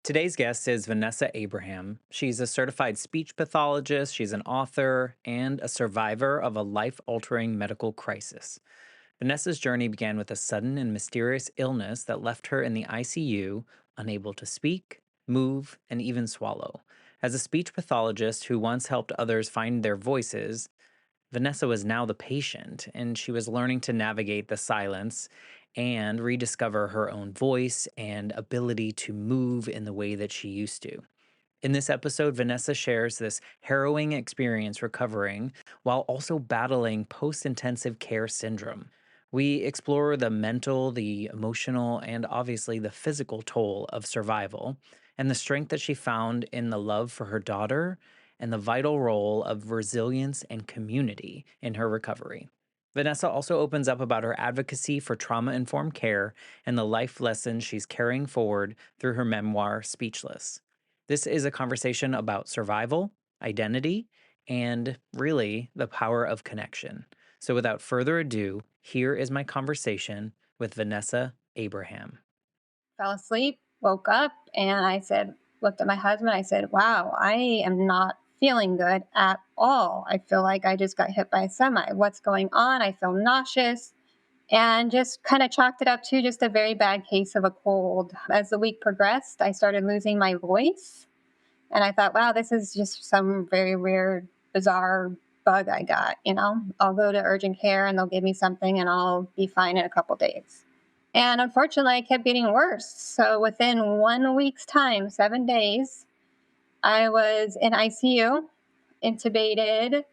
Today's guest is Vanessa Abraham. She's a certified speech pathologist, she's an author, and a survivor of a life altering medical crisis. Vanessa's journey began with a sudden and mysterious illness that left her in the ICU, unable to speak, move, and even swallow. As a speech pathologist who once helped others find their voices, Vanessa was now the patient, and she was learning to navigate the silence and rediscover her own voice and ability to move in the way that she used to. In this episode, Vanessa shares this harrowing experience recovering while also battling post intensive care syndrome. We explore the mental, the emotional, and obviously the physical toll of survival and the strength that she found in the love for her daughter and the vital role of resilience and community in her recovery. Vanessa also opens up about her advocacy for trauma informed care and the life lessons she's carrying forward through her memoir, Speechless. This is a conversation about survival, identity, and really the power of connection. So, without further ado, here is my conversation with Vanessa Abraham. Fell asleep, woke up, and looked at my husband. I said, wow, I am not feeling good at all. I feel like I just got hit by a semi. What's going on? I feel nauseous and just kind of chalked it up to just a very bad case of a cold. As the week progressed, I started losing my voice. And I thought, wow, this is just some very weird, bizarre bug I got. I'll go to urgent care and they'll give me something and I'll be fine in a couple days. And unfortunately, I kept getting worse. So within 1 week's time, 7 days, I was in ICU, intubated,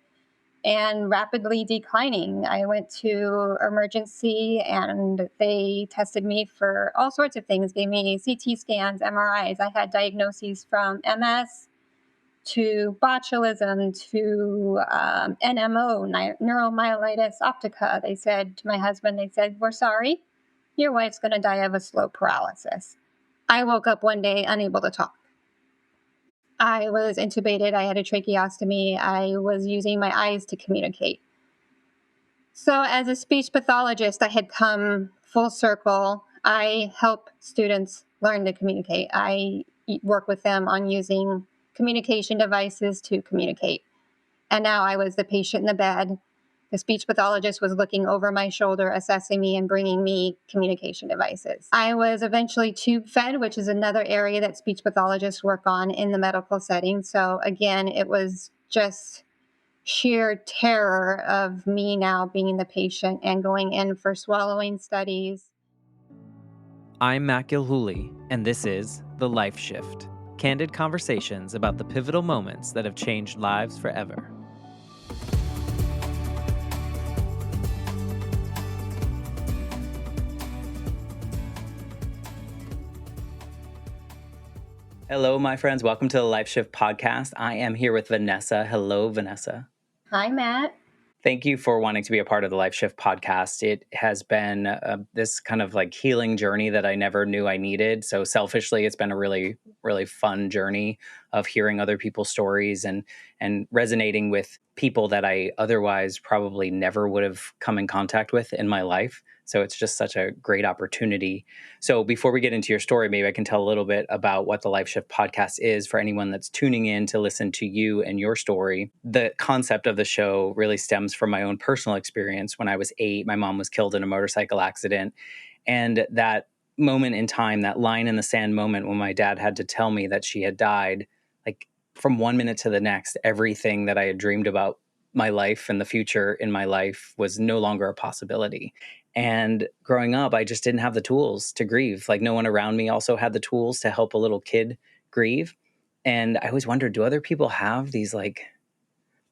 and rapidly declining. I went to emergency and they tested me for all sorts of things, gave me CT scans, MRIs. I had diagnoses from MS to botulism to NMO, neuromyelitis optica. They said to my husband, we're sorry, your wife's going to die of a slow paralysis. I woke up one day unable to talk. I was intubated. I had a tracheostomy. I was using my eyes to communicate. So as a speech pathologist, I had come full circle. I help students learn to communicate. I work with them on using communication devices to communicate. And now I was the patient in the bed. The speech pathologist was looking over my shoulder, assessing me and bringing me communication devices. I was eventually tube fed, which is another area that speech pathologists work on in the medical setting. So again, it was just sheer terror of me now being the patient and going in for swallowing studies. I'm Matt Gilhooly, and this is The Life Shift, candid conversations about the pivotal moments that have changed lives forever. Hello, my friends. Welcome to the Life Shift podcast. I am here with Vanessa. Hello, Vanessa. Hi, Matt. Thank you for wanting to be a part of the Life Shift podcast. It has been this kind of like healing journey that I never knew I needed. So selfishly, it's been a really, really fun journey of hearing other people's stories and resonating with people that I otherwise probably never would have come in contact with in my life. So it's just such a great opportunity. So before we get into your story, maybe I can tell a little bit about what the Life Shift podcast is for anyone that's tuning in to listen to you and your story. The concept of the show really stems from my own personal experience. When I was 8, my mom was killed in a motorcycle accident. And that moment in time, that line in the sand moment when my dad had to tell me that she had died, like from 1 minute to the next, everything that I had dreamed about my life and the future in my life was no longer a possibility. And growing up, I just didn't have the tools to grieve. Like no one around me also had the tools to help a little kid grieve. And I always wondered, do other people have these like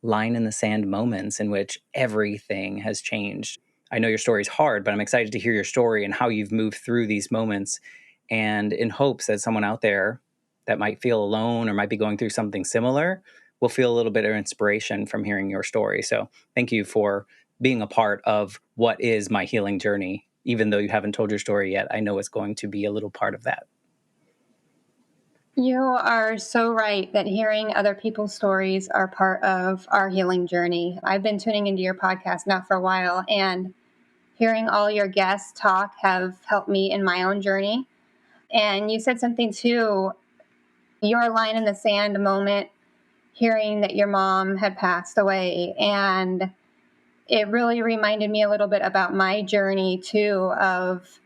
line in the sand moments in which everything has changed? I know your story is hard, but I'm excited to hear your story and how you've moved through these moments, and in hopes that someone out there that might feel alone or might be going through something similar will feel a little bit of inspiration from hearing your story. So thank you for being a part of what is my healing journey. Even though you haven't told your story yet, I know it's going to be a little part of that. You are so right that hearing other people's stories are part of our healing journey. I've been tuning into your podcast now for a while, and hearing all your guests talk have helped me in my own journey. And you said something too, Your line in the sand moment, hearing that your mom had passed away. And it really reminded me a little bit about my journey, too, of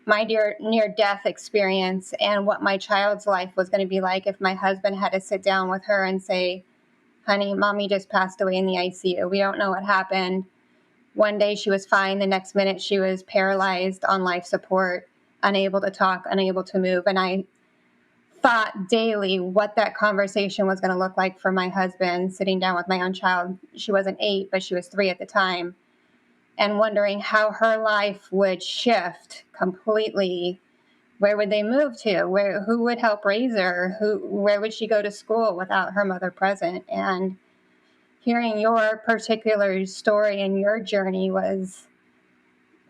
my near death experience and what my child's life was going to be like if my husband had to sit down with her and say, honey, mommy just passed away in the ICU. We don't know what happened. One day she was fine. The next minute she was paralyzed on life support, unable to talk, unable to move. And I thought daily what that conversation was going to look like for my husband sitting down with my own child. She wasn't 8, but she was 3 at the time, and wondering how her life would shift completely. Where would they move to? Who would help raise her? Where would she go to school without her mother present? And hearing your particular story and your journey was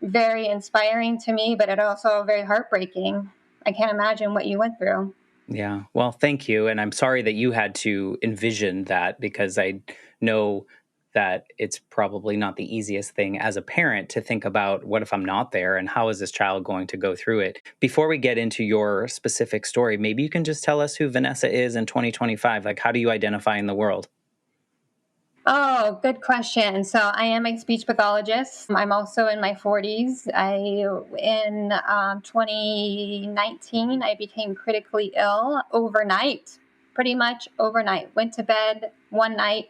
very inspiring to me, but it also very heartbreaking. I can't imagine what you went through. Yeah. Well, thank you. And I'm sorry that you had to envision that, because I know that it's probably not the easiest thing as a parent to think about, what if I'm not there and how is this child going to go through it? Before we get into your specific story, maybe you can just tell us who Vanessa is in 2025. Like, how do you identify in the world? Oh, good question. So I am a speech pathologist. I'm also in my 40s. In 2019, I became critically ill overnight, pretty much overnight. Went to bed one night,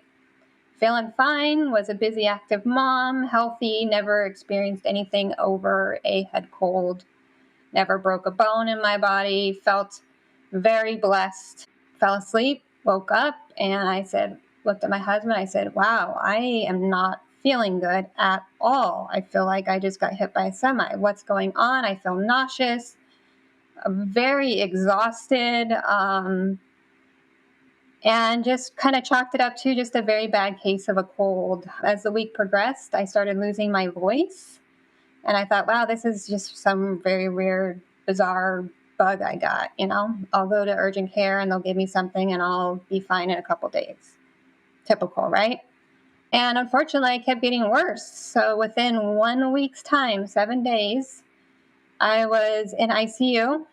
feeling fine, was a busy, active mom, healthy, never experienced anything over a head cold, never broke a bone in my body, felt very blessed. Fell asleep, woke up, and looked at my husband. I said, wow, I am not feeling good at all. I feel like I just got hit by a semi. What's going on? I feel nauseous, very exhausted, and just kind of chalked it up to just a very bad case of a cold. As the week progressed, I started losing my voice. And I thought, wow, this is just some very weird, bizarre bug I got. I'll go to urgent care and they'll give me something and I'll be fine in a couple days. Typical, right? And unfortunately, I kept getting worse. So within 1 week's time, 7 days, I was in ICU,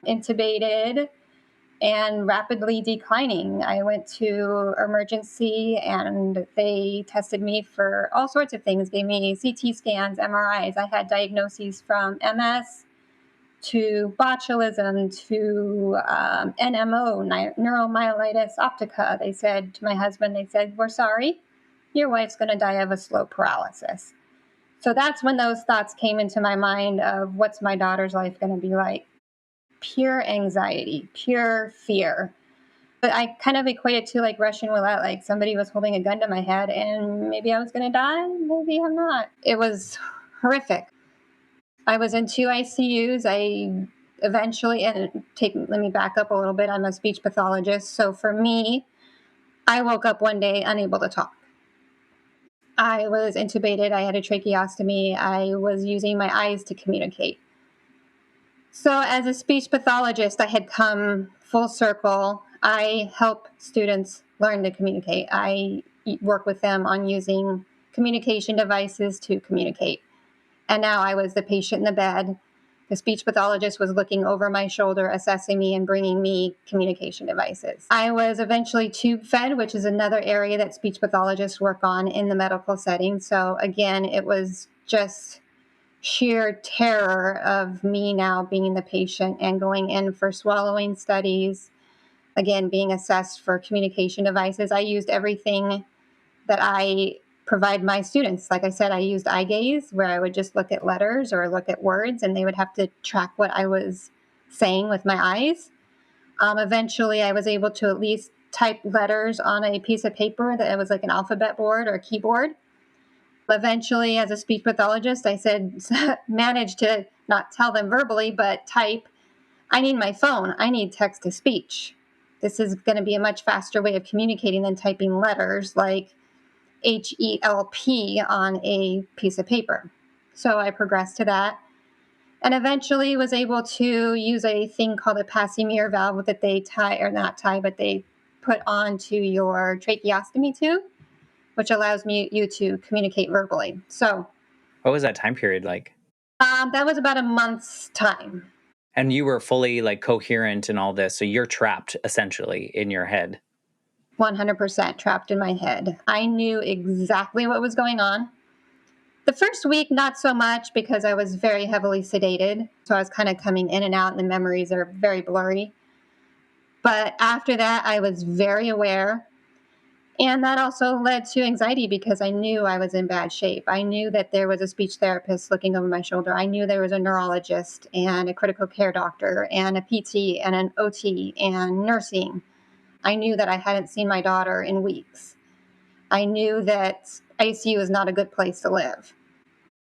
intubated, and rapidly declining. I went to emergency and they tested me for all sorts of things, gave me CT scans, MRIs. I had diagnoses from MS to botulism to NMO, neuromyelitis optica. They said to my husband, we're sorry, your wife's going to die of a slow paralysis. So that's when those thoughts came into my mind of what's my daughter's life going to be like. Pure anxiety, pure fear. But I kind of equate it to like Russian roulette, like somebody was holding a gun to my head and maybe I was going to die, maybe I'm not. It was horrific. I was in 2 ICUs. I eventually, let me back up a little bit. I'm a speech pathologist. So for me, I woke up one day unable to talk. I was intubated. I had a tracheostomy. I was using my eyes to communicate. So as a speech pathologist, I had come full circle. I help students learn to communicate. I work with them on using communication devices to communicate. And now I was the patient in the bed. The speech pathologist was looking over my shoulder, assessing me and bringing me communication devices. I was eventually tube fed, which is another area that speech pathologists work on in the medical setting. So again, it was just sheer terror of me now being the patient and going in for swallowing studies, again, being assessed for communication devices. I used everything that I provide my students. Like I said, I used eye gaze, where I would just look at letters or look at words, and they would have to track what I was saying with my eyes. Eventually, I was able to at least type letters on a piece of paper that was like an alphabet board or a keyboard. Eventually, as a speech pathologist, I managed to not tell them verbally, but type, I need my phone. I need text to speech. This is going to be a much faster way of communicating than typing letters like HELP on a piece of paper. So I progressed to that and eventually was able to use a thing called a Passimier valve that they but they put onto your tracheostomy tube, which allows you to communicate verbally. So What was that time period like? that was about a month's time. And you were fully like coherent and all this. So you're trapped essentially in your head. 100% trapped in my head. I knew exactly what was going on. The first week, not so much because I was very heavily sedated. So I was kind of coming in and out, and the memories are very blurry. But after that, I was very aware. And that also led to anxiety because I knew I was in bad shape. I knew that there was a speech therapist looking over my shoulder. I knew there was a neurologist and a critical care doctor and a PT and an OT and nursing. I knew that I hadn't seen my daughter in weeks. I knew that ICU is not a good place to live.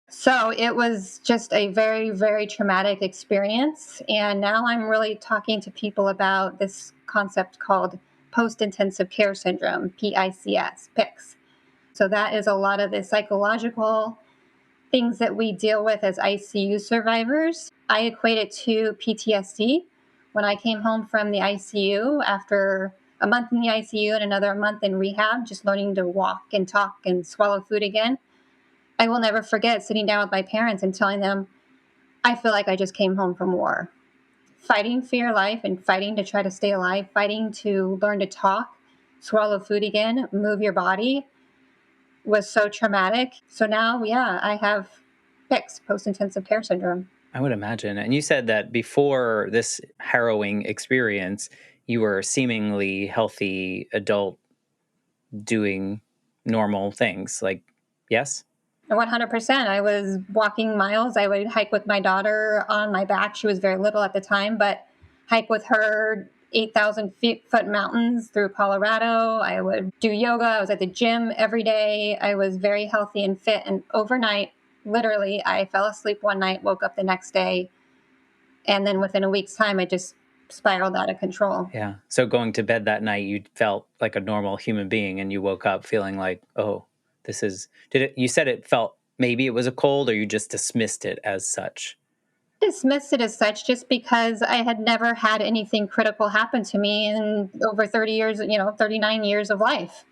So it was just a very, very traumatic experience. And now I'm really talking to people about this concept called post intensive care syndrome, PICS. So that is a lot of the psychological things that we deal with as ICU survivors. I equate it to PTSD. When I came home from the ICU after a month in the ICU and another month in rehab, just learning to walk and talk and swallow food again, I will never forget sitting down with my parents and telling them, I feel like I just came home from war. Fighting for your life and fighting to try to stay alive, fighting to learn to talk, swallow food again, move your body was so traumatic. So now, yeah, I have PICS, post intensive care syndrome. I would imagine. And you said that before this harrowing experience, you were a seemingly healthy adult doing normal things. Like, yes? 100%. I was walking miles. I would hike with my daughter on my back. She was very little at the time, but hike with her 8,000 foot mountains through Colorado. I would do yoga. I was at the gym every day. I was very healthy and fit. And overnight, literally, I fell asleep one night, woke up the next day. And then within a week's time, I just spiraled out of control. Yeah. So going to bed that night, you felt like a normal human being and you woke up feeling like, oh, you said it felt maybe it was a cold or you just dismissed it as such? Dismissed it as such just because I had never had anything critical happen to me in over 30 years, 39 years of life.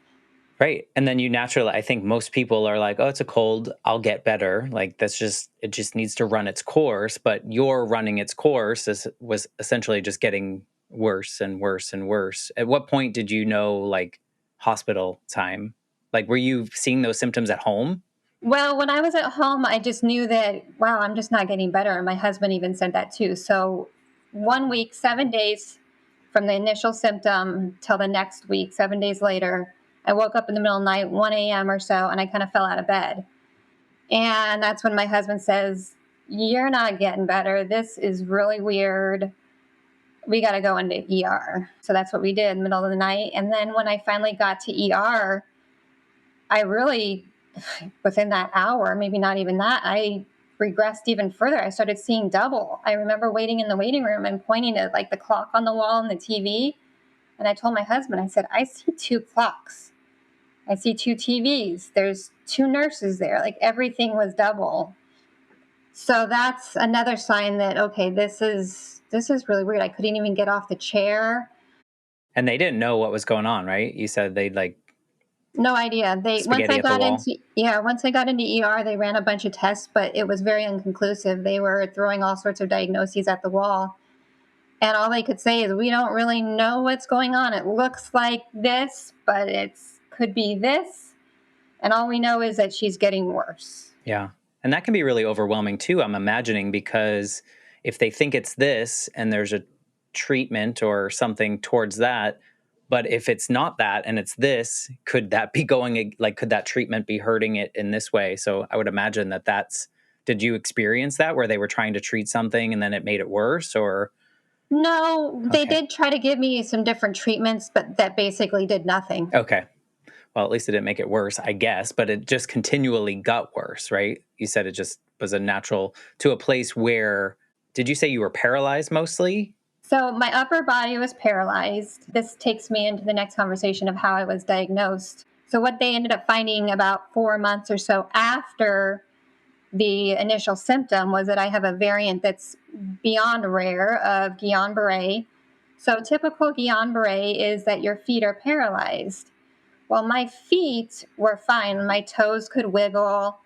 Right. And then you naturally, I think most people are like, oh, it's a cold, I'll get better. Like it just needs to run its course. But your running its course was essentially just getting worse and worse and worse. At what point did you know like hospital time? Like, were you seeing those symptoms at home? Well, when I was at home, I just knew that, wow, I'm just not getting better. And my husband even said that too. So 1 week, 7 days from the initial symptom till the next week, 7 days later, I woke up in the middle of the night, 1 a.m. or so, and I kind of fell out of bed. And that's when my husband says, you're not getting better. This is really weird. We got to go into ER. So that's what we did in the middle of the night. And then when I finally got to ER, I really, within that hour, maybe not even that, I regressed even further. I started seeing double. I remember waiting in the waiting room and pointing at like the clock on the wall and the TV. And I told my husband, I said, I see two clocks. I see two TVs. There's two nurses there. Like everything was double. So that's another sign that, okay, this is really weird. I couldn't even get off the chair. And they didn't know what was going on, right? You said they'd like No idea. They once spaghetti I at the got wall. into yeah, once I got into ER, they ran a bunch of tests, but it was very inconclusive. They were throwing all sorts of diagnoses at the wall, and all they could say is, "We don't really know what's going on. It looks like this, but it's could be this, and all we know is that she's getting worse." Yeah. And that can be really overwhelming too, I'm imagining, because if they think it's this and there's a treatment or something towards that, but if it's not that and it's this, could that be could that treatment be hurting it in this way? So I would imagine did you experience that where they were trying to treat something and then it made it worse or? No, they Okay. did try to give me some different treatments, but that basically did nothing. Okay. Well, at least it didn't make it worse, I guess, but it just continually got worse, right? You said it just was a natural to a place where, did you say you were paralyzed mostly? So my upper body was paralyzed. This takes me into the next conversation of how I was diagnosed. So what they ended up finding about 4 months or so after the initial symptom was that I have a variant that's beyond rare of Guillain-Barré. So typical Guillain-Barré is that your feet are paralyzed. Well, my feet were fine. My toes could wiggle.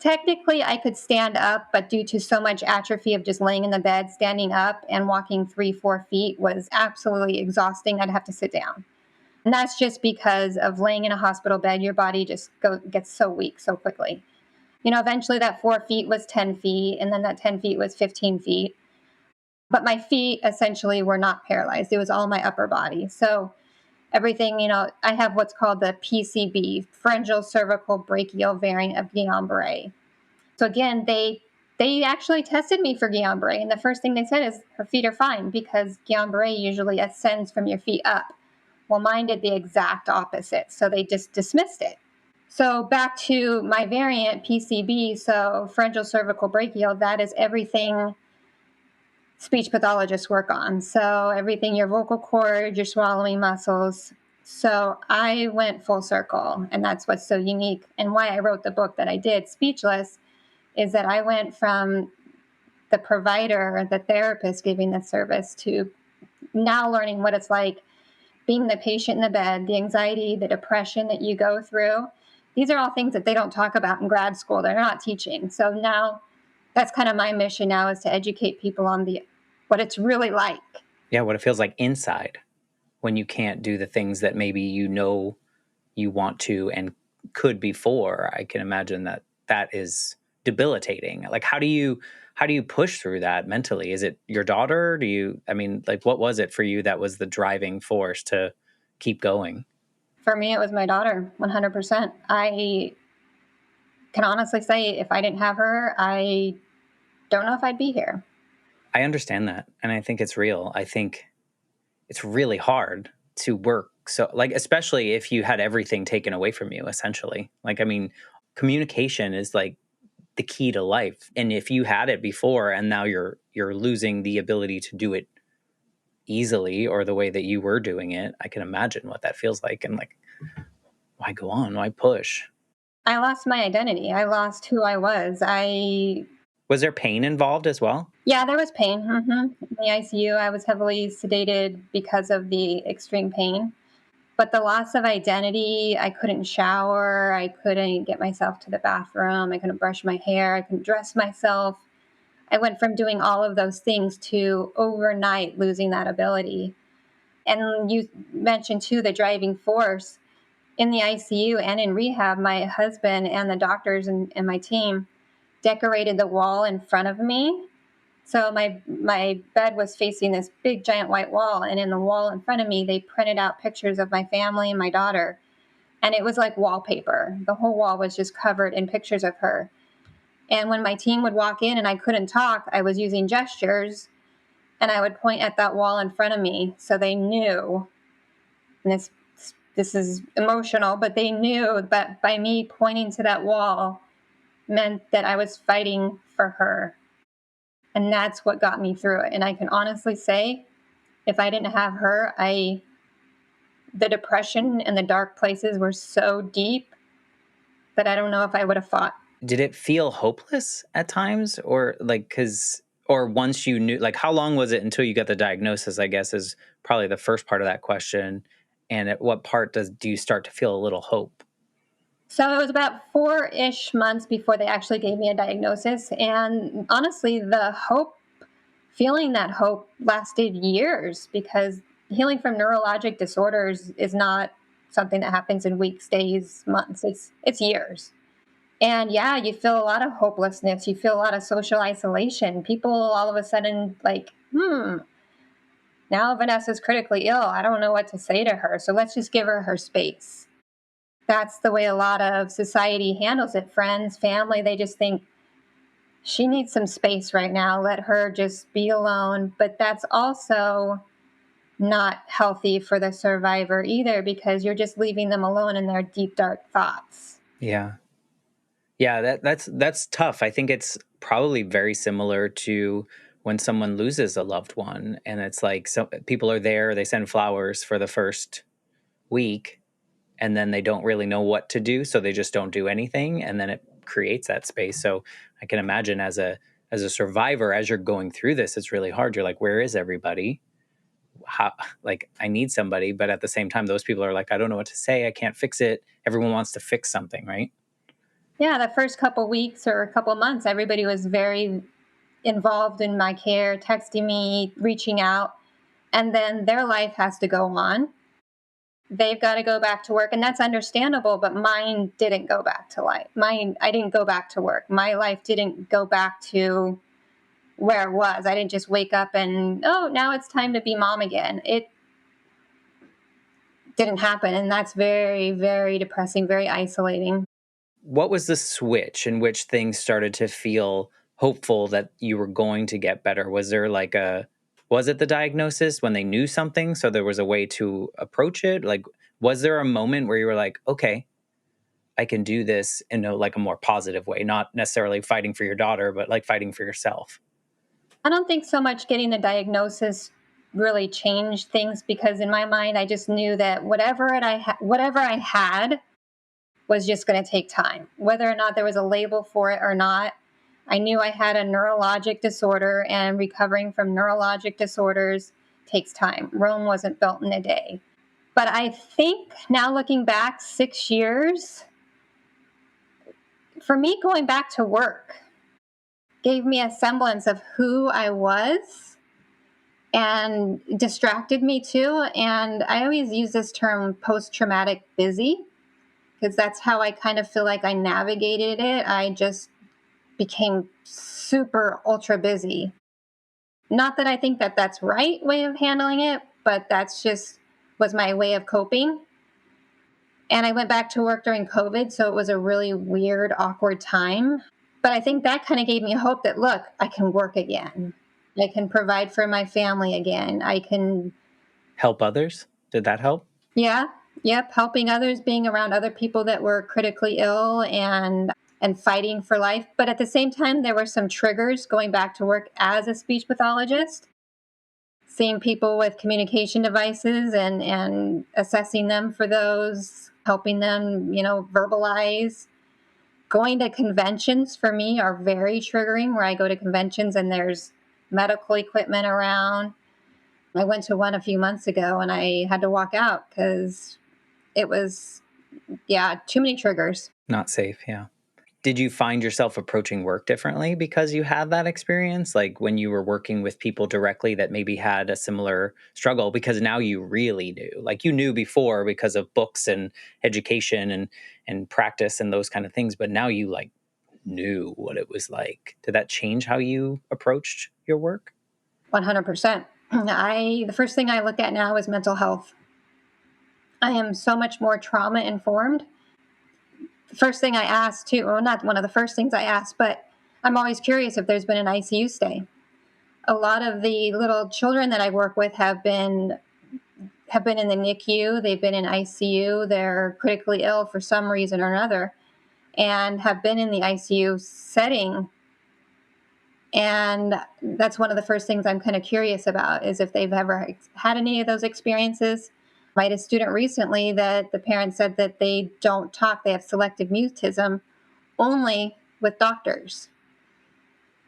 Technically, I could stand up, but due to so much atrophy of just laying in the bed, standing up and walking 3, 4 feet was absolutely exhausting. I'd have to sit down. And that's just because of laying in a hospital bed, your body just gets so weak so quickly. Eventually that 4 feet was 10 feet, and then that 10 feet was 15 feet. But my feet essentially were not paralyzed. It was all my upper body. So everything, I have what's called the PCB, pharyngeal cervical brachial variant of Guillain-Barré. So again, they actually tested me for Guillain-Barré, and the first thing they said is her feet are fine because Guillain-Barré usually ascends from your feet up. Well, mine did the exact opposite, so they just dismissed it. So back to my variant PCB, so pharyngeal cervical brachial, that is everything speech pathologists work on. So everything, your vocal cord, your swallowing muscles. So I went full circle, and that's what's so unique and why I wrote the book that I did, Speechless, is that I went from the provider, the therapist giving the service, to now learning what it's like being the patient in the bed, the anxiety, the depression that you go through. These are all things that they don't talk about in grad school. They're not teaching. So now that's kind of my mission now, is to educate people on what it's really like. Yeah, what it feels like inside when you can't do the things that maybe you want to and could before. I can imagine that is debilitating. Like, how do you push through that mentally? Is it your daughter? What was it for you that was the driving force to keep going? For me, it was my daughter, 100%. I can honestly say if I didn't have her, I don't know if I'd be here. I understand that, and I think it's real. I think it's really hard to work, so, like, especially if you had everything taken away from you, essentially. Like, I mean, communication is like the key to life, and if you had it before and now you're losing the ability to do it easily or the way that you were doing it, I can imagine what that feels like. And like, why go on? Why push? I lost my identity. I lost who I was. Was there pain involved as well? Yeah, there was pain. In the ICU, I was heavily sedated because of the extreme pain. But the loss of identity, I couldn't shower. I couldn't get myself to the bathroom. I couldn't brush my hair. I couldn't dress myself. I went from doing all of those things to overnight losing that ability. And you mentioned too the driving force in the ICU and in rehab. My husband and the doctors and my team decorated the wall in front of me. So my bed was facing this big giant white wall, and in the wall in front of me, they printed out pictures of my family and my daughter, and it was like wallpaper. The whole wall was just covered in pictures of her. And when my team would walk in and I couldn't talk, I was using gestures, and I would point at that wall in front of me, so they knew. And this is emotional, but they knew that by me pointing to that wall meant that I was fighting for her. And that's what got me through it. And I can honestly say, if I didn't have her, the depression and the dark places were so deep that I don't know if I would have fought. Did it feel hopeless at times, or like, or once you knew, like, how long was it until you got the diagnosis, I guess, is probably the first part of that question. And at what part do you start to feel a little hope? So it was about 4-ish months before they actually gave me a diagnosis. And honestly, feeling that hope lasted years, because healing from neurologic disorders is not something that happens in weeks, days, months. It's years. And yeah, you feel a lot of hopelessness. You feel a lot of social isolation. People all of a sudden like, now Vanessa's critically ill. I don't know what to say to her. So let's just give her space. That's the way a lot of society handles it. Friends, family, they just think she needs some space right now. Let her just be alone. But that's also not healthy for the survivor either, because you're just leaving them alone in their deep, dark thoughts. Yeah. Yeah, that's tough. I think it's probably very similar to when someone loses a loved one, and it's like, so people are there, they send flowers for the first week, and then they don't really know what to do, so they just don't do anything, and then it creates that space. So I can imagine as a survivor, as you're going through this, it's really hard. You're like, where is everybody? How, like, I need somebody, but at the same time, those people are like, I don't know what to say, I can't fix it. Everyone wants to fix something, right? Yeah, the first couple weeks or a couple months, everybody was very involved in my care, texting me, reaching out, and then their life has to go on. They've got to go back to work, and that's understandable, but mine didn't go back to life. Mine, I didn't go back to work. My life didn't go back to where it was. I didn't just wake up and, oh, now it's time to be mom again. It didn't happen, and that's very, very depressing, very isolating. What was the switch in which things started to feel hopeful that you were going to get better? Was there like a was it the diagnosis when they knew something so there was a way to approach it? Like was there a moment where you were like, "Okay, I can do this in a like a more positive way, not necessarily fighting for your daughter, but like fighting for yourself?" I don't think so much getting the diagnosis really changed things, because in my mind I just knew that whatever I had was just going to take time. Whether or not there was a label for it or not, I knew I had a neurologic disorder, and recovering from neurologic disorders takes time. Rome wasn't built in a day. But I think now, looking back 6 years, for me, going back to work gave me a semblance of who I was and distracted me too. And I always use this term post traumatic busy, because that's how I kind of feel like I navigated it. I just became super ultra busy. Not that I think that that's right way of handling it, but that's just was my way of coping. And I went back to work during COVID, so it was a really weird, awkward time. But I think that kind of gave me hope that, look, I can work again. I can provide for my family again. I can, Help others? Did that help? yeah, yep, helping others, being around other people that were critically ill and fighting for life. But at the same time, there were some triggers going back to work as a speech pathologist, seeing people with communication devices and assessing them for those, helping them, verbalize. Going to conventions for me are very triggering, where I go to conventions and there's medical equipment around. I went to one a few months ago and I had to walk out because it was, yeah, too many triggers. Not safe, yeah. Did you find yourself approaching work differently because you had that experience? Like when you were working with people directly that maybe had a similar struggle because now you really knew. Like you knew before because of books and education and practice and those kind of things, but now you like knew what it was like. Did that change how you approached your work? 100%. The first thing I look at now is mental health. I am so much more trauma informed. The first thing I ask too, well, not one of the first things I ask, but I'm always curious if there's been an ICU stay. A lot of the little children that I work with have been in the NICU, they've been in ICU, they're critically ill for some reason or another, and have been in the ICU setting. And that's one of the first things I'm kind of curious about, is if they've ever had any of those experiences. I had a student recently that the parents said that they don't talk, they have selective mutism only with doctors.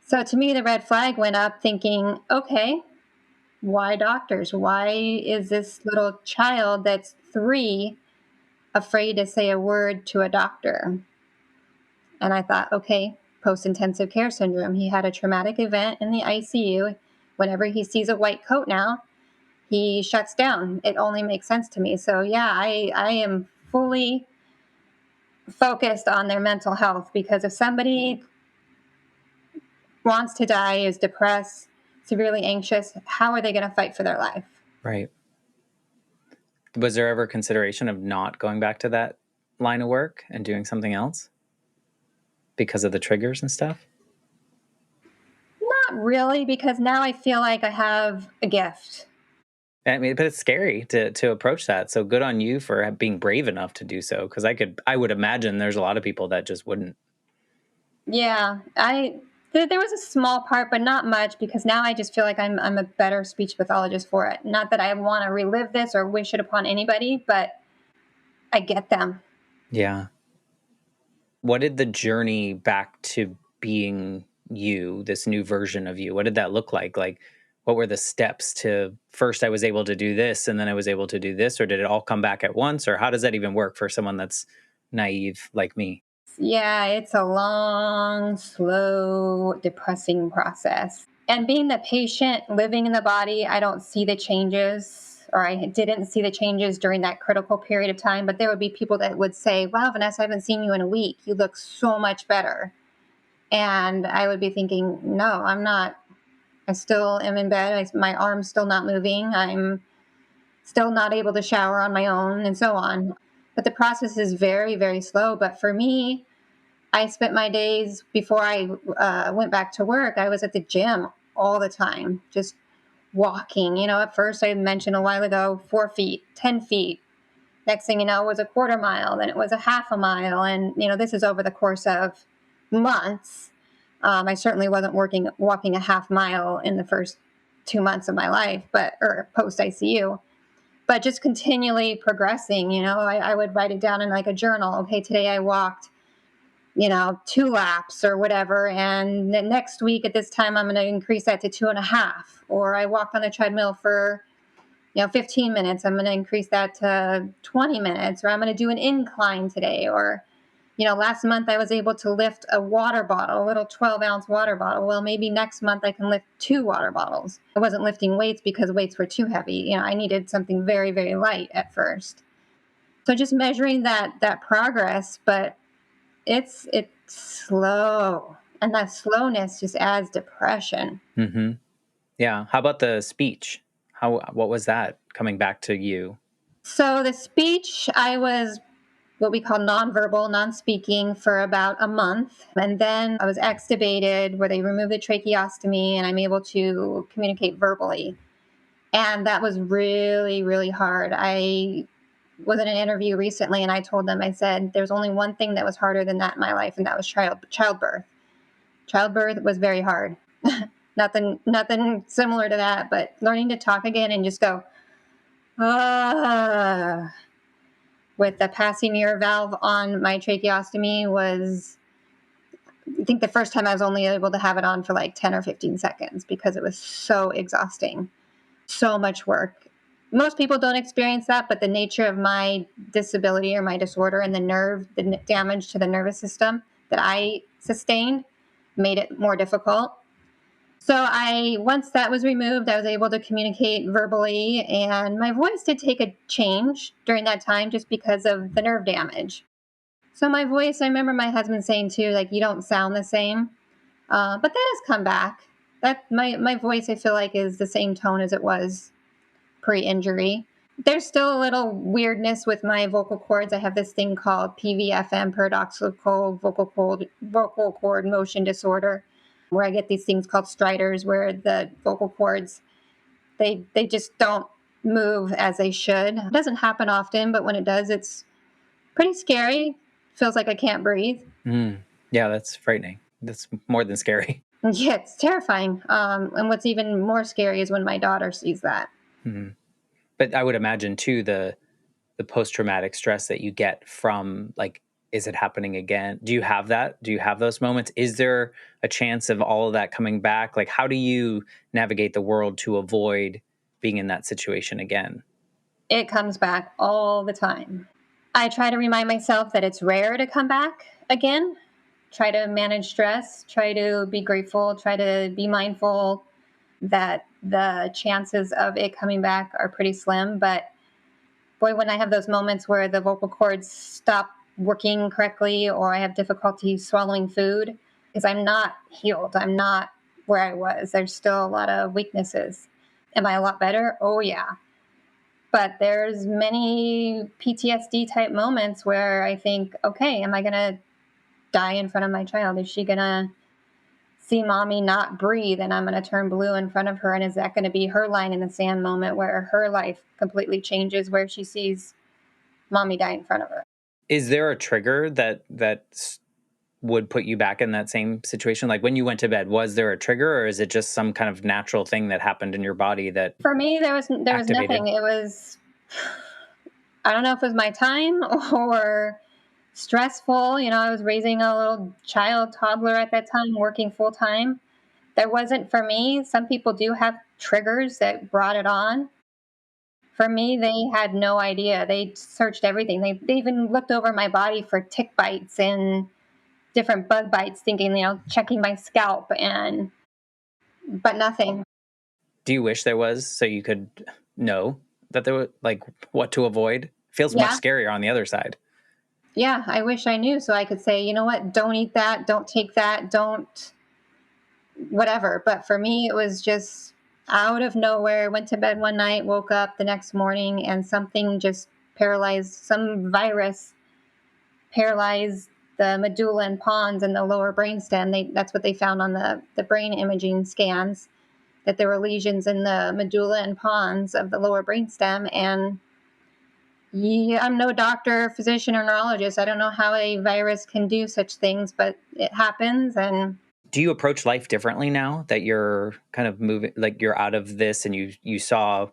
So to me, the red flag went up, thinking, okay, why doctors? Why is this little child that's 3 afraid to say a word to a doctor? And I thought, okay, post intensive care syndrome. He had a traumatic event in the ICU. Whenever he sees a white coat now, he shuts down. It only makes sense to me. So, yeah, I am fully focused on their mental health, because if somebody wants to die, is depressed, severely anxious, how are they going to fight for their life? Right. Was there ever consideration of not going back to that line of work and doing something else because of the triggers and stuff? Not really, because now I feel like I have a gift. I mean, but it's scary to approach that. So good on you for being brave enough to do so. Because I would imagine there's a lot of people that just wouldn't. Yeah, there was a small part, but not much, because now I just feel like I'm a better speech pathologist for it. Not that I want to relive this or wish it upon anybody, but I get them. Yeah. What did the journey back to being you, this new version of you, what did that look like? Like, what were the steps to first I was able to do this and then I was able to do this, or did it all come back at once? Or how does that even work for someone that's naive like me? Yeah, it's a long, slow, depressing process. And being the patient living in the body, I don't see the changes, or I didn't see the changes during that critical period of time. But there would be people that would say, "Wow, Vanessa, I haven't seen you in a week. You look so much better." And I would be thinking, "No, I'm not. I still am in bed. My arm's still not moving. I'm still not able to shower on my own," and so on. But the process is very, very slow. But for me, I spent my days before I went back to work, I was at the gym all the time, just walking. At first, I mentioned a while ago, 4 feet, 10 feet. Next thing you know, it was a quarter mile, then it was a half a mile. And, this is over the course of months. I certainly wasn't walking a half mile in the first 2 months of my life, or post ICU, but just continually progressing. I would write it down in like a journal. Okay, today I walked 2 laps or whatever. And the next week at this time, I'm going to increase that to 2.5. Or I walked on the treadmill for, 15 minutes. I'm going to increase that to 20 minutes. Or I'm going to do an incline today. Or, last month I was able to lift a water bottle, a little 12-ounce water bottle. Well, maybe next month I can lift 2 water bottles. I wasn't lifting weights because weights were too heavy. I needed something very, very light at first. So just measuring that progress, but it's slow, and that slowness just adds depression. Hmm. Yeah. How about the speech? What was that coming back to you? So the speech, I was what we call nonverbal, non-speaking for about a month, and then I was extubated, where they removed the tracheostomy, and I'm able to communicate verbally. And that was really, really hard. I was in an interview recently, and I told them, I said, there's only one thing that was harder than that in my life, and that was childbirth. Childbirth was very hard. Nothing similar to that, but learning to talk again and just go, ah, with the passing ear valve on my tracheostomy was, I think the first time I was only able to have it on for like 10 or 15 seconds because it was so exhausting. So much work. Most people don't experience that, but the nature of my disability or my disorder and the damage to the nervous system that I sustained made it more difficult. So once that was removed, I was able to communicate verbally, and my voice did take a change during that time just because of the nerve damage. So my voice, I remember my husband saying too, like, you don't sound the same. But that has come back. That my voice, I feel like, is the same tone as it was pre-injury. There's still a little weirdness with my vocal cords. I have this thing called PVFM, paradoxical vocal cord motion disorder, where I get these things called striders, where the vocal cords they just don't move as they should. It doesn't happen often, but when it does, it's pretty scary. Feels like I can't breathe. Mm. Yeah, that's frightening. That's more than scary. Yeah, it's terrifying. And what's even more scary is when my daughter sees that. Mhm. But I would imagine too the post-traumatic stress that you get from, like, is it happening again? Do you have that? Do you have those moments? Is there a chance of all of that coming back? Like, how do you navigate the world to avoid being in that situation again? It comes back all the time. I try to remind myself that it's rare to come back again. Try to manage stress, try to be grateful, try to be mindful that the chances of it coming back are pretty slim. But boy, when I have those moments where the vocal cords stop working correctly, or I have difficulty swallowing food, because I'm not healed, I'm not where I was. There's still a lot of weaknesses. Am I a lot better? Oh, yeah. But there's many PTSD type moments where I think, okay, am I going to die in front of my child? Is she going to see mommy not breathe and I'm going to turn blue in front of her? And is that going to be her line in the sand moment where her life completely changes, where she sees mommy die in front of her? Is there a trigger that would put you back in that same situation? Like when you went to bed, was there a trigger, or is it just some kind of natural thing that happened in your body that For me, there was activated? nothing. It was, I don't know if it was my time or stressful. I was raising a little child, toddler at that time, working full time. There wasn't for me. Some people do have triggers that brought it on. For me, they had no idea. They searched everything. They even looked over my body for tick bites and different bug bites, thinking, checking my scalp, but nothing. Do you wish there was so you could know that there was like what to avoid? Feels much Yeah. scarier on the other side. Yeah. I wish I knew so I could say, you know what, don't eat that, don't take that, don't whatever. But for me, it was just out of nowhere. Went to bed one night, woke up the next morning, and something just paralyzed, some virus paralyzed the medulla and pons in the lower brainstem. That's what they found on the brain imaging scans, that there were lesions in the medulla and pons of the lower brainstem. And yeah, I'm no doctor, physician, or neurologist. I don't know how a virus can do such things, but it happens. And Do you approach life differently now that you're kind of moving, like you're out of this and you saw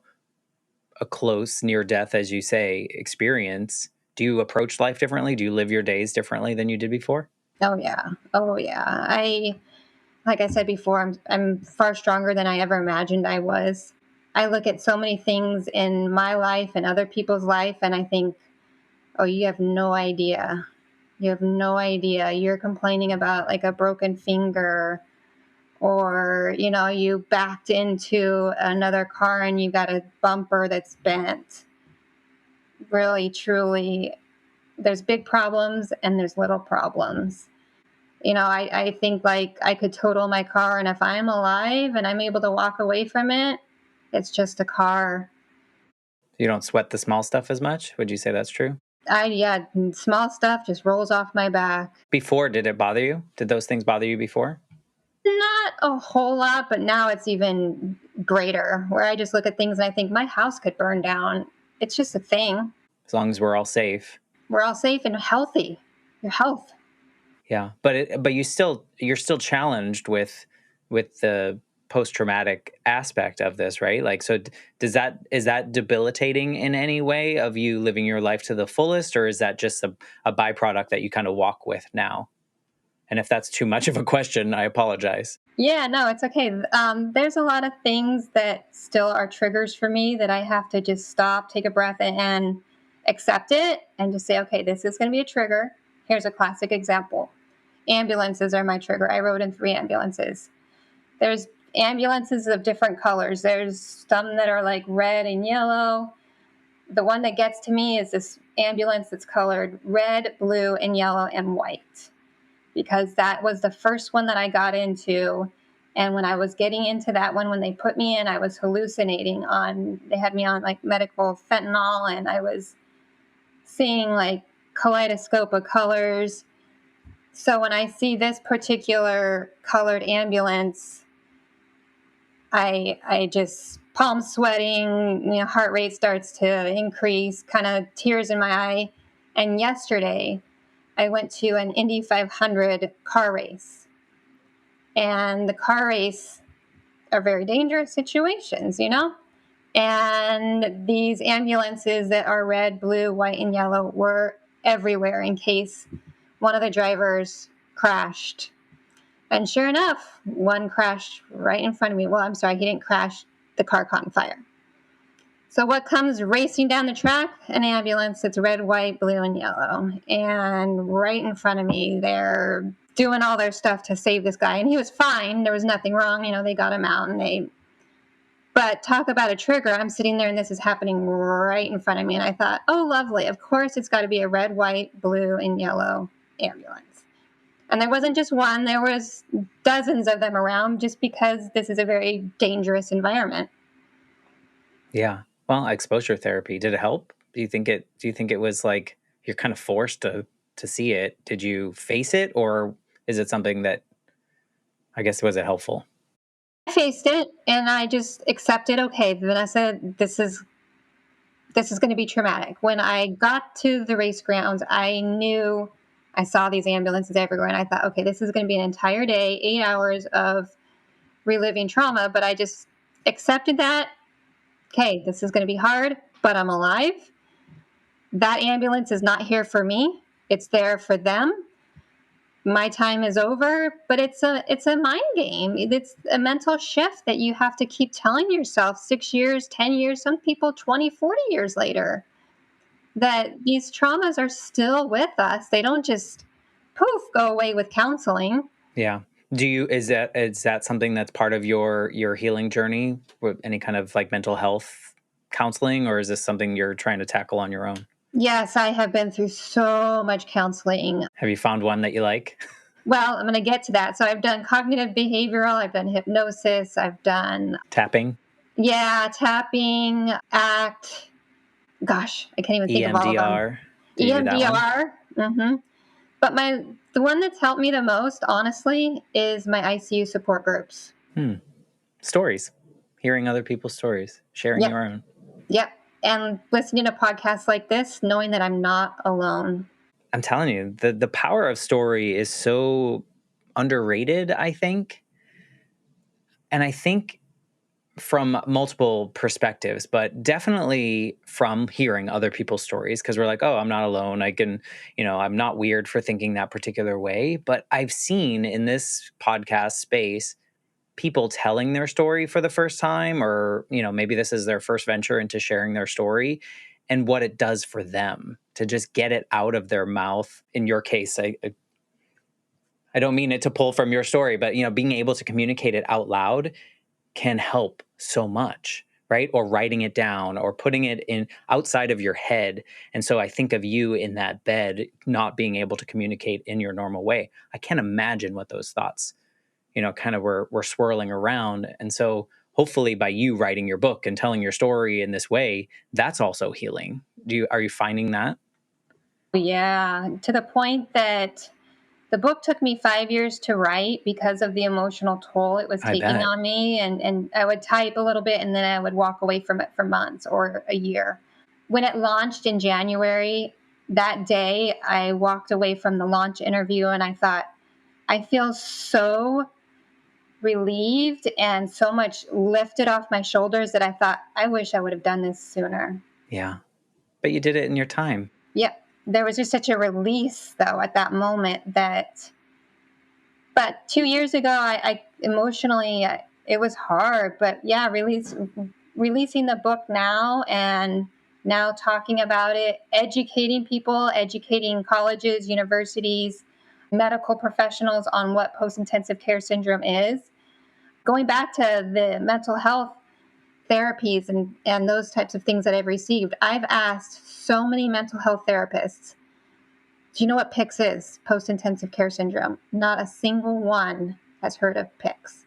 a close near death, as you say, experience? Do you approach life differently? Do you live your days differently than you did before? oh yeah, oh yeah. Like I said before, I'm far stronger than I ever imagined I was. I look at so many things in my life and other people's life, and I think, oh, you have no idea. You have no idea. You're complaining about like a broken finger, or, you backed into another car and you got a bumper that's bent. Really, truly, there's big problems and there's little problems. I think like I could total my car, and if I'm alive and I'm able to walk away from it, it's just a car. You don't sweat the small stuff as much? Would you say that's true? Yeah, small stuff just rolls off my back. Before, did it bother you? Did those things bother you before? Not a whole lot, but now it's even greater, where I just look at things and I think my house could burn down. It's just a thing. As long as we're all safe. We're all safe and healthy. Your health. Yeah, but you're still challenged with the post traumatic aspect of this, right? Like, so is that debilitating in any way of you living your life to the fullest, or is that just a byproduct that you kind of walk with now? And if that's too much of a question, I apologize. Yeah, no, it's okay. There's a lot of things that still are triggers for me that I have to just stop, take a breath, and accept it, and just say, okay, this is going to be a trigger. Here's a classic example. Ambulances are my trigger. I rode in 3 ambulances. There's ambulances of different colors. There's some that are like red and yellow. The one that gets to me is this ambulance that's colored red, blue, and yellow and white, because that was the first one that I got into. And when I was getting into that one, when they put me in, I was hallucinating they had me on like medical fentanyl, and I was seeing like kaleidoscope of colors. So when I see this particular colored ambulance, I just palm sweating, heart rate starts to increase, kind of tears in my eye. And yesterday I went to an Indy 500 car race, and the car race are very dangerous situations. And these ambulances that are red, blue, white, and yellow were everywhere in case one of the drivers crashed. And sure enough, one crashed right in front of me. Well, I'm sorry, he didn't crash. The car caught on fire. So what comes racing down the track? An ambulance that's red, white, blue, and yellow. And right in front of me, they're doing all their stuff to save this guy. And he was fine. There was nothing wrong. They got him out, but talk about a trigger. I'm sitting there and this is happening right in front of me. And I thought, oh, lovely. Of course, it's got to be a red, white, blue, and yellow ambulance. And there wasn't just one, there was dozens of them around, just because this is a very dangerous environment. Yeah. Well, exposure therapy, did it help? Do you think it was like you're kind of forced to see it? Did you face it, or is it something that, I guess, was it helpful? I faced it and I just accepted, okay, Vanessa, this is going to be traumatic. When I got to the race grounds, I knew I saw these ambulances everywhere, and I thought, okay, this is going to be an entire day, 8 hours of reliving trauma. But I just accepted that. Okay, this is going to be hard, but I'm alive. That ambulance is not here for me. It's there for them. My time is over, but it's a mind game. It's a mental shift that you have to keep telling yourself 6 years, 10 years, some people 20, 40 years later, that these traumas are still with us. They don't just poof, go away with counseling. Yeah. Is that something that's part of your healing journey with any kind of like mental health counseling, or is this something you're trying to tackle on your own? Yes, I have been through so much counseling. Have you found one that you like? Well, I'm going to get to that. So I've done cognitive behavioral, I've done hypnosis, I've done, Tapping, yeah, tapping, ACT. Gosh, I can't even think of all of them. EMDR. Did you do that one? EMDR. But the one that's helped me the most, honestly, is my ICU support groups. Hmm. Stories. Hearing other people's stories, sharing Yep, your own. yep. And listening to podcasts like this, knowing that I'm not alone. I'm telling you, the power of story is so underrated, I think. And I think from multiple perspectives, but definitely from hearing other people's stories, because we're like, oh, I'm not alone. I can, I'm not weird for thinking that particular way. But I've seen in this podcast space people telling their story for the first time, or, maybe this is their first venture into sharing their story, and what it does for them to just get it out of their mouth. In your case, I don't mean it to pull from your story, but, being able to communicate it out loud can help so much, right? Or writing it down or putting it in outside of your head. And so I think of you in that bed not being able to communicate in your normal way. I can't imagine what those thoughts, kind of were swirling around. And so hopefully by you writing your book and telling your story in this way, that's also healing. Are you finding that? Yeah, to the point that the book took me 5 years to write because of the emotional toll it was I taking bet. on me. And I would type a little bit and then I would walk away from it for months or a year. When it launched in January, that day, I walked away from the launch interview and I thought, I feel so relieved and so much lifted off my shoulders that I thought, I wish I would have done this sooner. Yeah. But you did it in your time. Yep. There was just such a release, though, at that moment that. But 2 years ago, I emotionally, it was hard. But yeah, releasing the book now and now talking about it, educating people, educating colleges, universities, medical professionals on what post intensive care syndrome is. Going back to the mental health therapies and those types of things that I've received, I've asked so many mental health therapists, do you know what PICS is? Post intensive care syndrome. Not a single one has heard of PICS.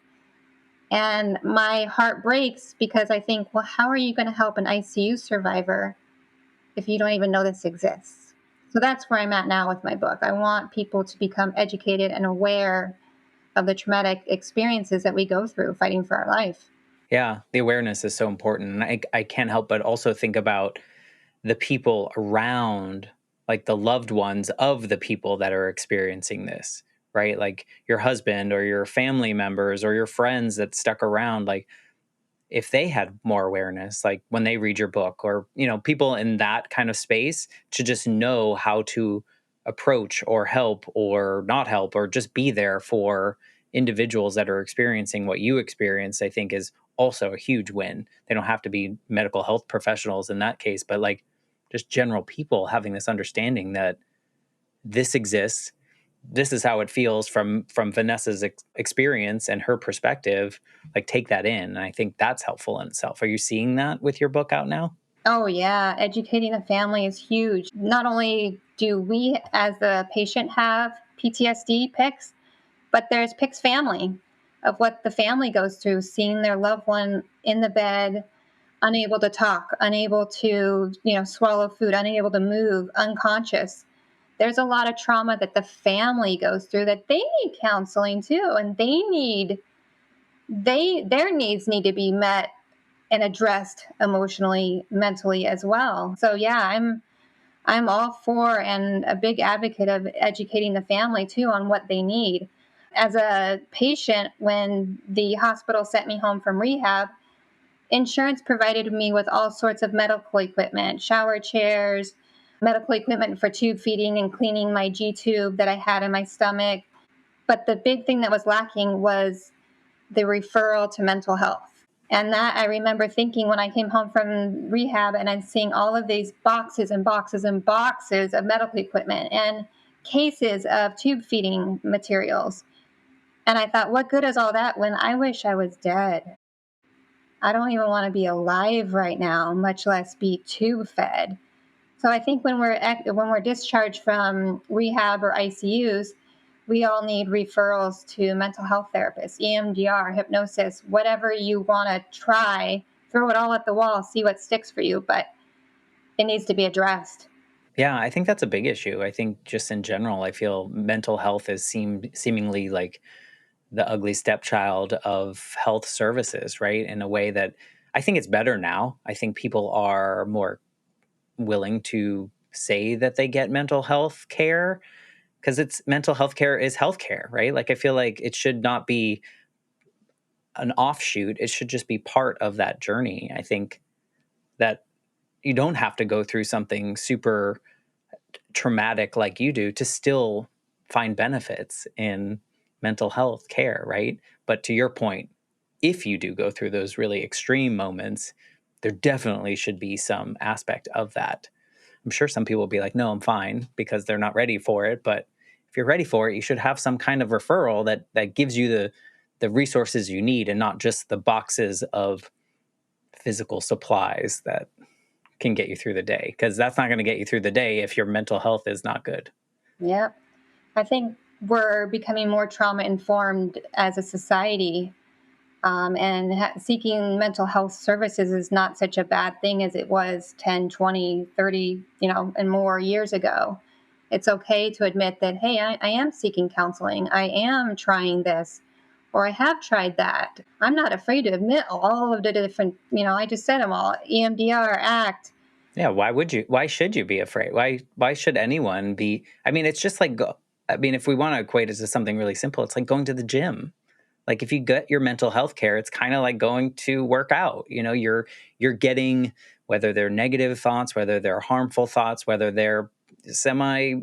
And my heart breaks because I think, well, how are you going to help an ICU survivor if you don't even know this exists? So that's where I'm at now with my book. I want people to become educated and aware of the traumatic experiences that we go through fighting for our life. Yeah. The awareness is so important. And I can't help but also think about the people around, like the loved ones of the people that are experiencing this, right? Like your husband or your family members or your friends that stuck around, like if they had more awareness, like when they read your book, or, people in that kind of space, to just know how to approach or help or not help or just be there for individuals that are experiencing what you experience, I think is also a huge win. They don't have to be medical health professionals in that case, but like just general people having this understanding that this exists. This is how it feels from Vanessa's experience and her perspective. Like take that in, and I think that's helpful in itself. Are you seeing that with your book out now? Oh, yeah. Educating the family is huge. Not only do we, as the patient, have PTSD, PICS, but there's PICS family of what the family goes through, seeing their loved one in the bed, unable to talk, unable to, swallow food, unable to move, unconscious. There's a lot of trauma that the family goes through that they need counseling too, and their needs need to be met and addressed emotionally, mentally as well. So yeah, I'm all for and a big advocate of educating the family too on what they need. As a patient, when the hospital sent me home from rehab, insurance provided me with all sorts of medical equipment, shower chairs, medical equipment for tube feeding and cleaning my G tube that I had in my stomach. But the big thing that was lacking was the referral to mental health. And that I remember thinking when I came home from rehab and I'm seeing all of these boxes and boxes and boxes of medical equipment. And cases of tube feeding materials. And I thought, what good is all that when I wish I was dead? I don't even want to be alive right now, much less be tube fed. So I think when we're discharged from rehab or ICUs, we all need referrals to mental health therapists, EMDR, hypnosis, whatever you want to try. Throw it all at the wall, see what sticks for you, but it needs to be addressed. Yeah, I think that's a big issue. I think just in general, I feel mental health is seemingly like the ugly stepchild of health services, right? In a way that I think it's better now. I think people are more willing to say that they get mental health care because it's mental health care is healthcare, right? Like I feel like it should not be an offshoot. It should just be part of that journey. I think that you don't have to go through something super traumatic like you do to still find benefits in mental health care, right? But to your point, if you do go through those really extreme moments, there definitely should be some aspect of that. I'm sure some people will be like, no, I'm fine because they're not ready for it. But if you're ready for it, you should have some kind of referral that gives you the resources you need and not just the boxes of physical supplies that can get you through the day. Because that's not going to get you through the day if your mental health is not good. Yep. I think we're becoming more trauma informed as a society. And seeking mental health services is not such a bad thing as it was 10, 20, 30, and more years ago. It's okay to admit that, hey, I am seeking counseling. I am trying this, or I have tried that. I'm not afraid to admit all of the different, I just said them all: EMDR, ACT. Yeah, why would you? Why should you be afraid? Why should anyone be? I mean, it's just like I mean, if we want to equate it to something really simple, it's like going to the gym. Like if you get your mental health care, it's kind of like going to work out. You're getting whether they're negative thoughts, whether they're harmful thoughts, whether they're semi,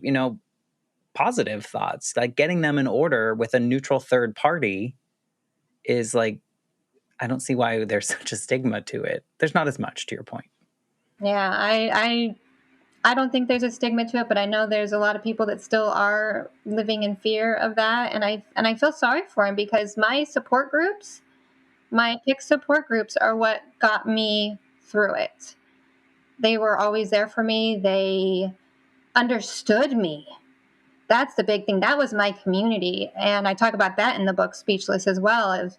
positive thoughts, like getting them in order with a neutral third party is like I don't see why there's such a stigma to it. There's not as much to your point. Yeah, I don't think there's a stigma to it, but I know there's a lot of people that still are living in fear of that, and I feel sorry for them because my PICS support groups are what got me through it. They were always there for me. They understood me. That's the big thing. That was my community, and I talk about that in the book Speechless as well. Is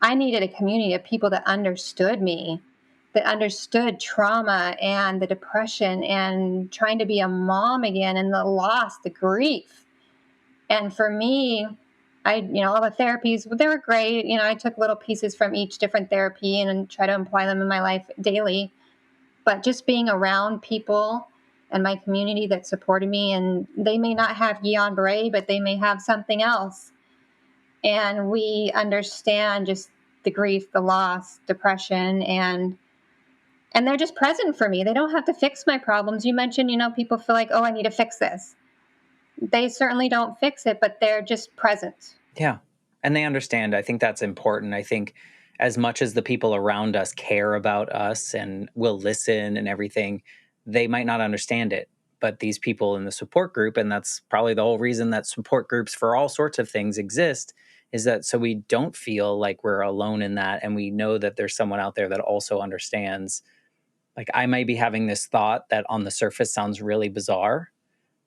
I needed a community of people that understood me, that understood trauma and the depression and trying to be a mom again and the loss, the grief. And for me, all the therapies, they were great. I took little pieces from each different therapy and try to apply them in my life daily. But just being around people and my community that supported me, and they may not have Guillain Barre, but they may have something else. And we understand just the grief, the loss, depression, and they're just present for me. They don't have to fix my problems. You mentioned, people feel like, oh, I need to fix this. They certainly don't fix it, but they're just present. Yeah. And they understand. I think that's important. I think as much as the people around us care about us and will listen and everything, they might not understand it. But these people in the support group, and that's probably the whole reason that support groups for all sorts of things exist, is that so we don't feel like we're alone in that. And we know that there's someone out there that also understands. Like I might be having this thought that on the surface sounds really bizarre,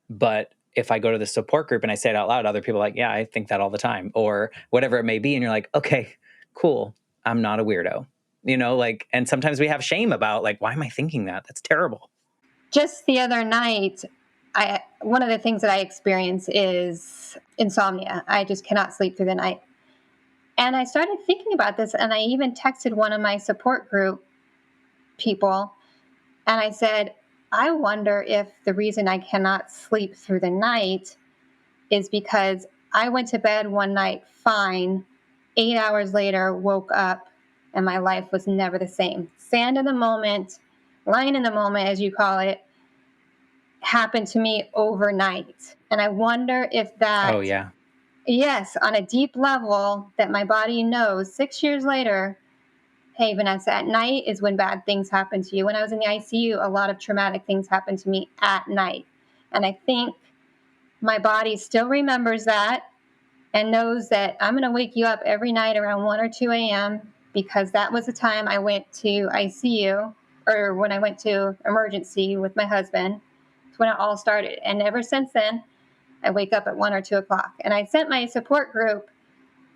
but if I go to the support group and I say it out loud, other people are like, yeah, I think that all the time, or whatever it may be. And you're like, okay, cool. I'm not a weirdo, and sometimes we have shame about like, why am I thinking that? That's terrible. Just the other night, one of the things that I experience is insomnia. I just cannot sleep through the night. And I started thinking about this, and I even texted one of my support group people, and I said, I wonder if the reason I cannot sleep through the night is because I went to bed one night fine, 8 hours later, woke up, and my life was never the same. Sand in the moment, lying in the moment, as you call it, happened to me overnight. And I wonder if Oh, that, yeah. yes, on a deep level, that my body knows 6 years later, hey, Vanessa, at night is when bad things happen to you. When I was in the ICU, a lot of traumatic things happened to me at night. And I think My body still remembers that and knows that I'm going to wake you up every night around 1 or 2 a.m. because that was the time I went to ICU, or when I went to emergency with my husband. It's when it all started. And ever since then, I wake up at 1 or 2 o'clock. And I sent my support group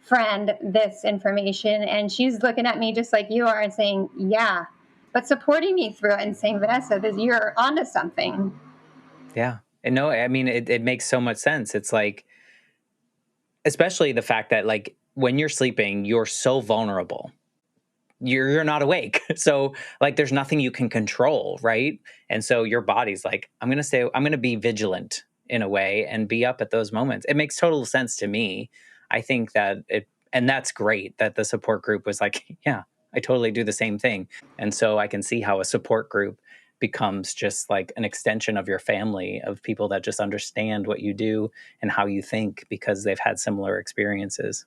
friend this information, and she's looking at me just like you are and saying, yeah, but supporting me through it and saying, Vanessa, you're onto something. Yeah. And no, I mean, it makes so much sense. It's like, especially the fact that like when you're sleeping, you're so vulnerable. You're not awake. So like there's nothing you can control, right? And so your body's like, I'm gonna be vigilant in a way and be up at those moments. It makes total sense to me. I think that it and that's great that the support group was like, yeah, I totally do the same thing. And so I can see how a support group becomes just like an extension of your family of people that just understand what you do and how you think because they've had similar experiences.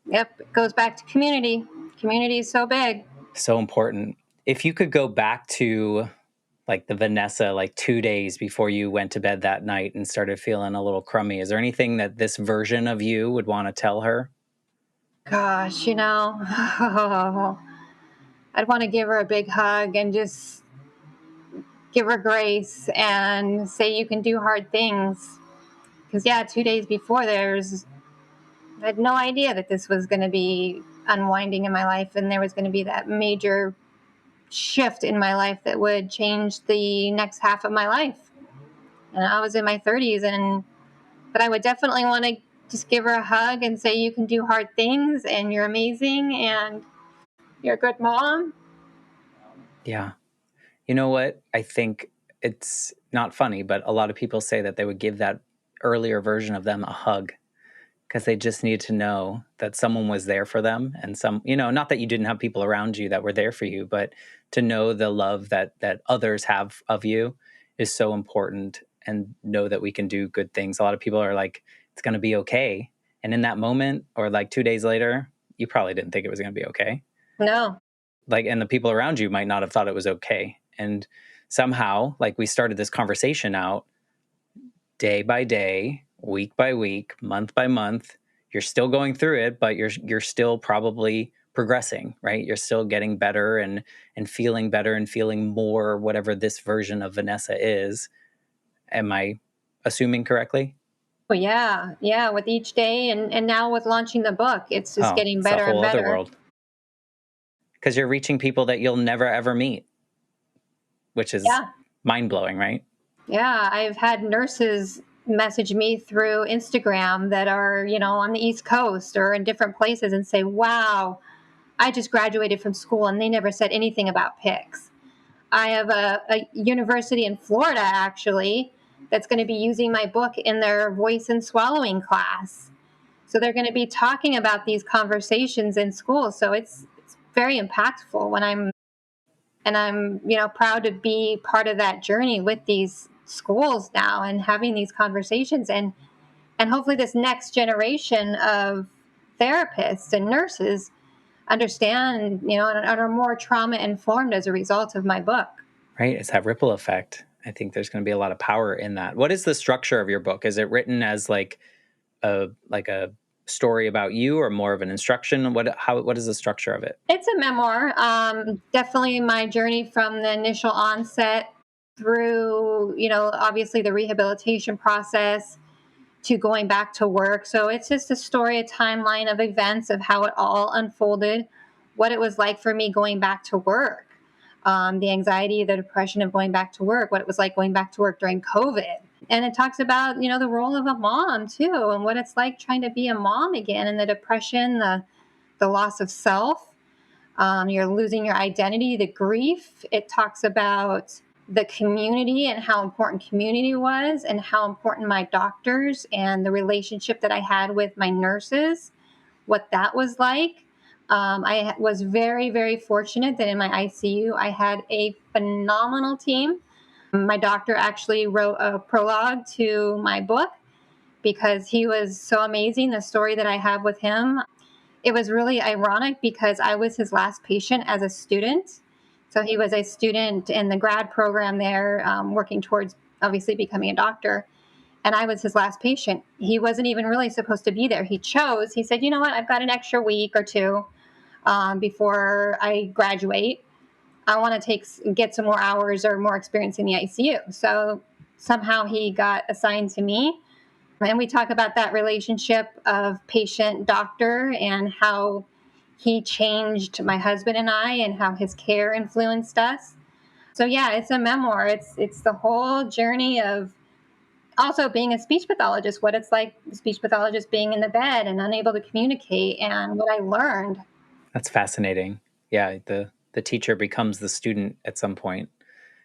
Yep, it goes back to community. Community is so big. So important. If you could go back to like the Vanessa, like 2 days before you went to bed that night and started feeling a little crummy, is there anything that this version of you would want to tell her? Gosh, I'd want to give her a big hug and just give her grace and say you can do hard things. Because, yeah, 2 days before, I had no idea that this was going to be unwinding in my life and there was going to be that major shift in my life that would change the next half of my life. And I was in my 30s, but I would definitely want to just give her a hug and say you can do hard things and you're amazing and you're a good mom. Yeah. You know what? I think it's not funny, but a lot of people say that they would give that earlier version of them a hug because they just need to know that someone was there for them and not that you didn't have people around you that were there for you, but to know the love that others have of you is so important and know that we can do good things. A lot of people are like, it's going to be okay. And in that moment or like 2 days later, you probably didn't think it was going to be okay. No. Like, and the people around you might not have thought it was okay. And somehow, like we started this conversation out day by day, week by week, month by month. You're still going through it, but you're still probably progressing, right? You're still getting better and feeling better and feeling more whatever this version of Vanessa is. Am I assuming correctly? Well, yeah, yeah. With each day, and now with launching the book, it's just Oh, getting it's a better and whole other better. world because you're reaching people that you'll never ever meet, which is Yeah, mind blowing, right? yeah. I've had nurses message me through Instagram that are, on the East Coast or in different places and say, "Wow, I just graduated from school and they never said anything about PICS." I have a university in Florida actually that's going to be using my book in their voice and swallowing class. So they're going to be talking about these conversations in school. So it's very impactful and I'm proud to be part of that journey with these schools now and having these conversations and hopefully this next generation of therapists and nurses understand, and are more trauma informed as a result of my book. Right? It's that ripple effect. I think there's going to be a lot of power in that. What is the structure of your book? Is it written as like a story about you or more of an instruction? What is the structure of it? It's a memoir. Definitely my journey from the initial onset through, obviously the rehabilitation process to going back to work. So it's just a story, a timeline of events of how it all unfolded, what it was like for me going back to work, the anxiety, the depression of going back to work, what it was like going back to work during COVID. And it talks about, the role of a mom too, and what it's like trying to be a mom again, and the depression, the loss of self. You're losing your identity, the grief. It talks about the community and how important community was, and how important my doctors and the relationship that I had with my nurses, what that was like. I was very, very fortunate that in my ICU, I had a phenomenal team. My doctor actually wrote a prologue to my book because he was so amazing. The story that I have with him, it was really ironic because I was his last patient as a student. So he was a student in the grad program there, working towards obviously becoming a doctor. and I was his last patient. He wasn't even really supposed to be there. He chose, he said, you know what, I've got an extra week or two before I graduate. I want to get some more hours or more experience in the ICU. So somehow he got assigned to me. And we talk about that relationship of patient doctor and how he changed my husband and I and how his care influenced us. So yeah, it's a memoir. It's the whole journey of also being a speech pathologist, what it's like, speech pathologist being in the bed and unable to communicate, and what I learned. That's fascinating. Yeah, the teacher becomes the student at some point.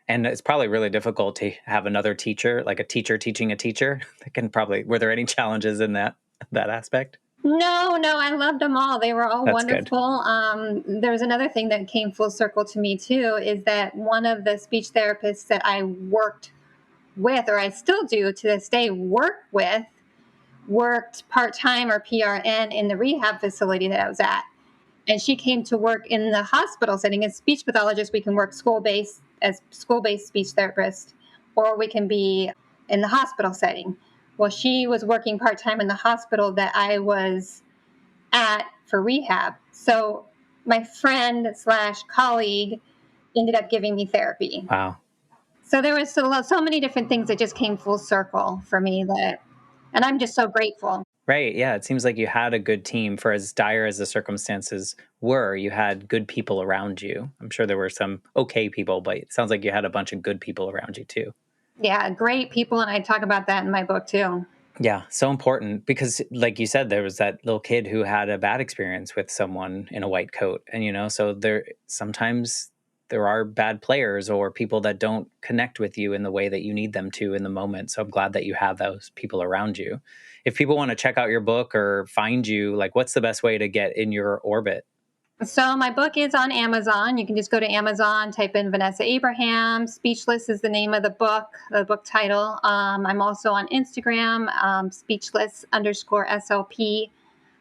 And it's probably really difficult to have another teacher, like a teacher teaching a teacher. That can probably were there any challenges in that aspect? No, no, I loved them all. They were all That's good. wonderful. There was another thing that came full circle to me too, is that one of the speech therapists that I worked with, or I still do to this day work with, worked part-time or PRN in the rehab facility that I was at. And she came to work in the hospital setting. As speech pathologists, we can work school-based as school-based speech therapist, or we can be in the hospital setting. Well, she was working part-time in the hospital that I was at for rehab. So my friend slash colleague ended up giving me therapy. Wow. So there was so many different things that just came full circle for me, that, and I'm just so grateful. Right. Yeah. It seems like you had a good team for as dire as the circumstances were. You had good people around you. I'm sure there were some okay people, but it sounds like you had a bunch of good people around you too. Yeah, great people. And I talk about that in my book too. Yeah, so important because, like you said, there was that little kid who had a bad experience with someone in a white coat, and so there sometimes there are bad players or people that don't connect with you in the way that you need them to in the moment. So I'm glad that you have those people around you. If people want to check out your book or find you, like, what's the best way to get in your orbit? So my book is on Amazon. You can just go to Amazon, type in Vanessa Abraham. Speechless is the name of the book title. I'm also on Instagram, speechless_SLP.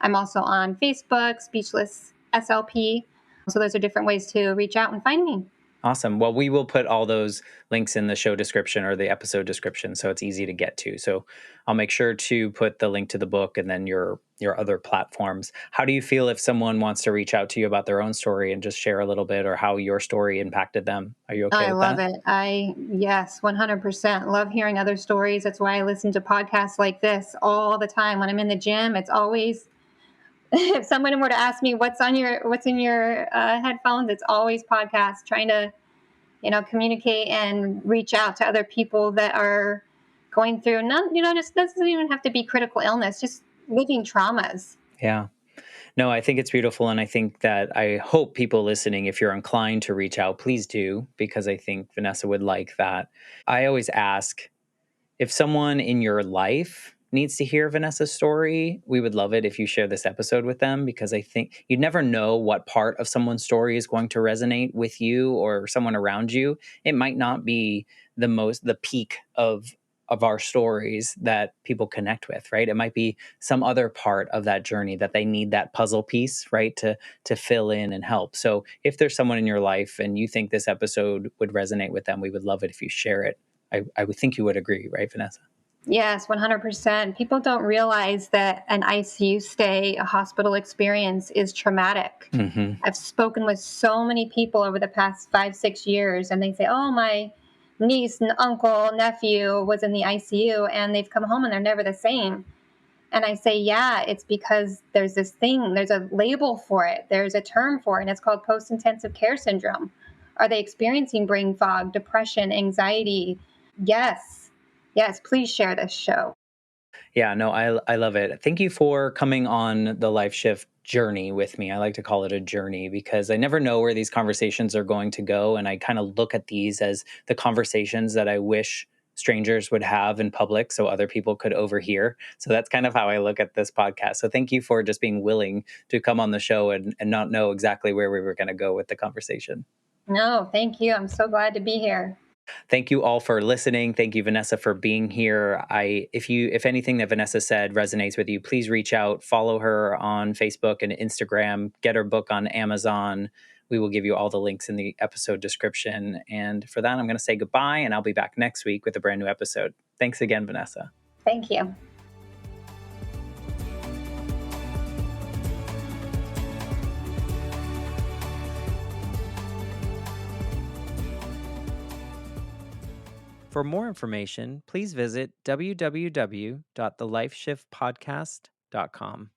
I'm also on Facebook, Speechless SLP. So those are different ways to reach out and find me. Awesome. Well, we will put all those links in the show description or the episode description, so it's easy to get to. So I'll make sure to put the link to the book and then your other platforms. How do you feel if someone wants to reach out to you about their own story and just share a little bit or how your story impacted them? Are you okay I with love that? it. Yes, 100%. Love hearing other stories. That's why I listen to podcasts like this all the time. When I'm in the gym, it's always, if someone were to ask me what's in your headphones, it's always podcasts, trying to, communicate and reach out to other people that are going through, not, just doesn't even have to be critical illness, just living traumas. Yeah. No, I think it's beautiful. And I think that I hope people listening, if you're inclined to reach out, please do, because I think Vanessa would like that. I always ask, if someone in your life needs to hear Vanessa's story, we would love it if you share this episode with them because I think you never know what part of someone's story is going to resonate with you or someone around you. It might not be the peak of our stories that people connect with, right? It might be some other part of that journey that they need that puzzle piece, right, to fill in and help. So if there's someone in your life and you think this episode would resonate with them, we would love it if you share it. I would think you would agree, right, Vanessa? Yes, 100%. People don't realize that an ICU stay, a hospital experience, is traumatic. Hmm. I've spoken with so many people over the past 5, 6 years, and they say, oh, my niece, uncle, nephew was in the ICU, and they've come home and they're never the same. And I say, yeah, it's because there's this thing, there's a label for it, there's a term for it, and it's called post intensive care syndrome. Are they experiencing brain fog, depression, anxiety? Yes. Yes, please share this show. Yeah, no, I love it. Thank you for coming on the Life Shift journey with me. I like to call it a journey because I never know where these conversations are going to go. And I kind of look at these as the conversations that I wish strangers would have in public so other people could overhear. So that's kind of how I look at this podcast. So thank you for just being willing to come on the show and not know exactly where we were going to go with the conversation. No, thank you. I'm so glad to be here. Thank you all for listening. Thank you, Vanessa, for being here. If anything that Vanessa said resonates with you, please reach out, follow her on Facebook and Instagram, get her book on Amazon. We will give you all the links in the episode description. And for that, I'm going to say goodbye, and I'll be back next week with a brand new episode. Thanks again, Vanessa. Thank you. For more information, please visit www.thelifeshiftpodcast.com.